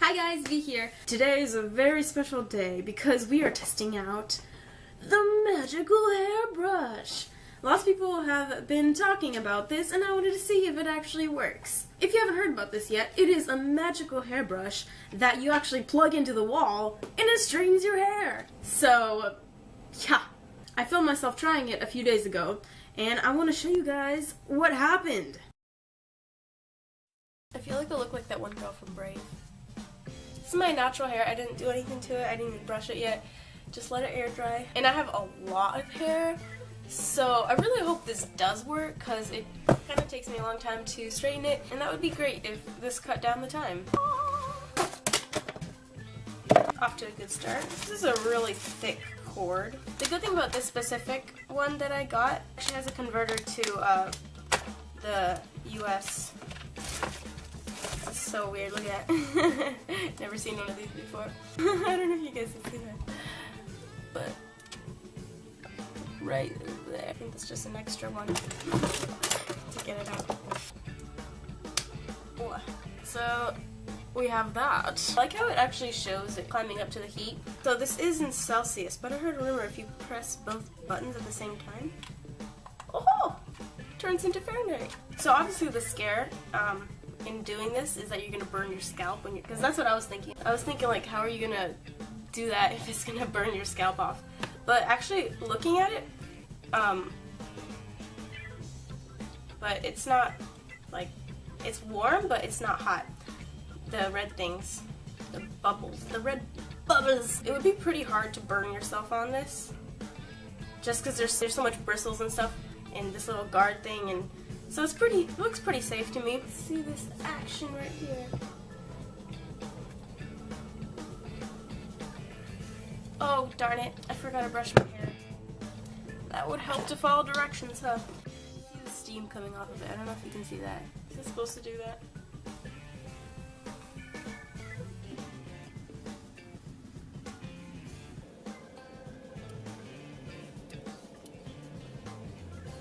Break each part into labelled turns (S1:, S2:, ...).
S1: Hi guys, V here. Today is a very special day because we are testing out the magical hairbrush. Lots of people have been talking about this and I wanted to see if it actually works. If you haven't heard about this yet, it is a magical hairbrush that you actually plug into the wall and it straightens your hair. So, yeah. I filmed myself trying it a few days ago and I want to show you guys what happened. I feel like I look like that one girl from Brave. This is my natural hair. I didn't do anything to it. I didn't even brush it yet. Just let it air dry. And I have a lot of hair, so I really hope this does work because it kind of takes me a long time to straighten it, and that would be great if this cut down the time. Off to a good start. This is a really thick cord. The good thing about this specific one that I got actually has a converter to the US. So weird, look at it. Never seen one of these before. I don't know if you guys can see that. But right there. I think that's just an extra one to get it out. So we have that. I like how it actually shows it climbing up to the heat. So this is in Celsius, but I heard a rumor if you press both buttons at the same time, oh, turns into Fahrenheit. So obviously the scare in doing this is that you're gonna burn your scalp when you, because that's what I was thinking. I was thinking like, how are you gonna do that if it's gonna burn your scalp off? But actually looking at it, but it's not like, it's warm, but it's not hot. The red things, the bubbles, the red bubbles. It would be pretty hard to burn yourself on this, just because there's so much bristles and stuff in this little guard thing, and so it's it looks pretty safe to me. Let's see this action right here. Oh, darn it. I forgot to brush my hair. That would help to follow directions, huh? See the steam coming off of it. I don't know if you can see that. Is it supposed to do that?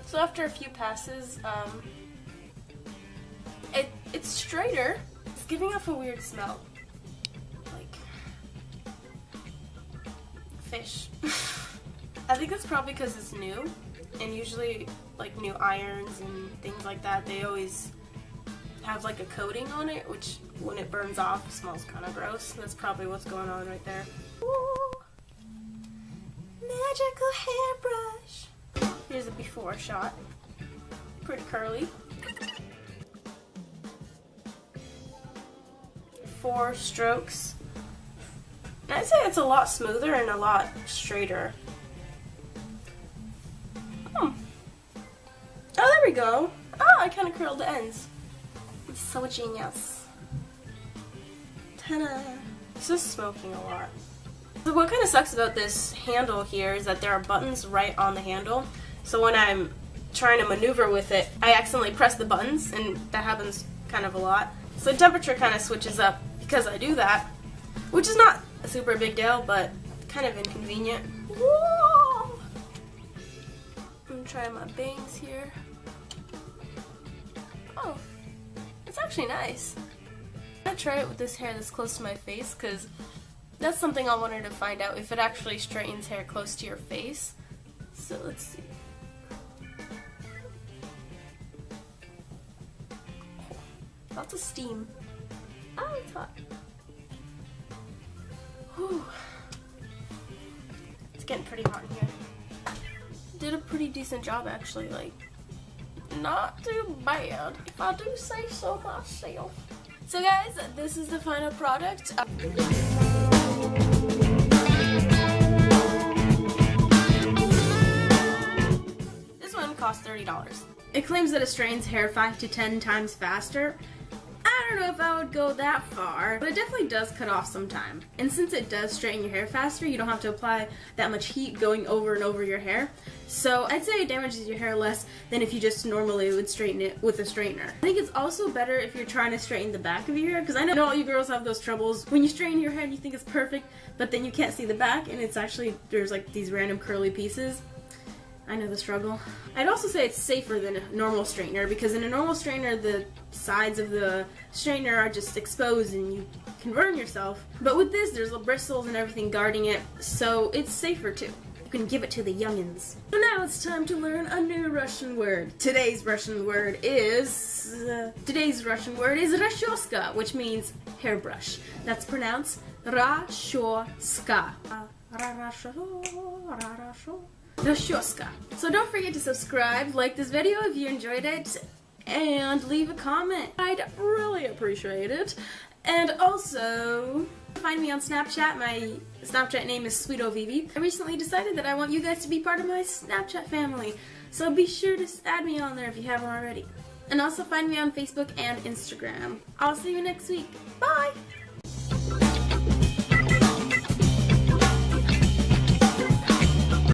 S1: So after a few passes, it's straighter. It's giving off a weird smell, like fish. I think that's probably because it's new, and usually like new irons and things like that, they always have like a coating on it, which when it burns off smells kind of gross. That's probably what's going on right there. Ooh. Magical hairbrush. Here's a before shot. Pretty curly. 4 strokes. And I'd say it's a lot smoother and a lot straighter. Oh, there we go. Oh, I kind of curled the ends. It's so genius. Ta-da! This is smoking a lot. So what kind of sucks about this handle here is that there are buttons right on the handle. So when I'm trying to maneuver with it, I accidentally press the buttons, and that happens kind of a lot. So the temperature kind of switches up because I do that, which is not a super big deal, but kind of inconvenient. Whoa! I'm gonna try my bangs here. Oh, it's actually nice. I'm gonna try it with this hair that's close to my face because that's something I wanted to find out, if it actually straightens hair close to your face. So let's see. Lots of steam. Oh, it's hot. Whew. It's getting pretty hot in here. Did a pretty decent job actually, like, not too bad, if I do say so myself. So guys, this is the final product. This one cost $30. It claims that it straightens hair 5 to 10 times faster. I don't know if I would go that far, but it definitely does cut off some time. And since it does straighten your hair faster, you don't have to apply that much heat going over and over your hair. So I'd say it damages your hair less than if you just normally would straighten it with a straightener. I think it's also better if you're trying to straighten the back of your hair, because I know all you girls have those troubles when you straighten your hair and you think it's perfect, but then you can't see the back and it's actually, there's like these random curly pieces. I know the struggle. I'd also say it's safer than a normal straightener, because in a normal straightener, the sides of the straightener are just exposed and you can burn yourself. But with this, there's the bristles and everything guarding it, so it's safer too. You can give it to the youngins. So now it's time to learn a new Russian word. Today's Russian word is rashoska, which means hairbrush. That's pronounced rashoska. Rashoska. So don't forget to subscribe, like this video if you enjoyed it, and leave a comment. I'd really appreciate it. And also, find me on Snapchat. My Snapchat name is SweetoVivi. I recently decided that I want you guys to be part of my Snapchat family, so be sure to add me on there if you haven't already. And also find me on Facebook and Instagram. I'll see you next week. Bye!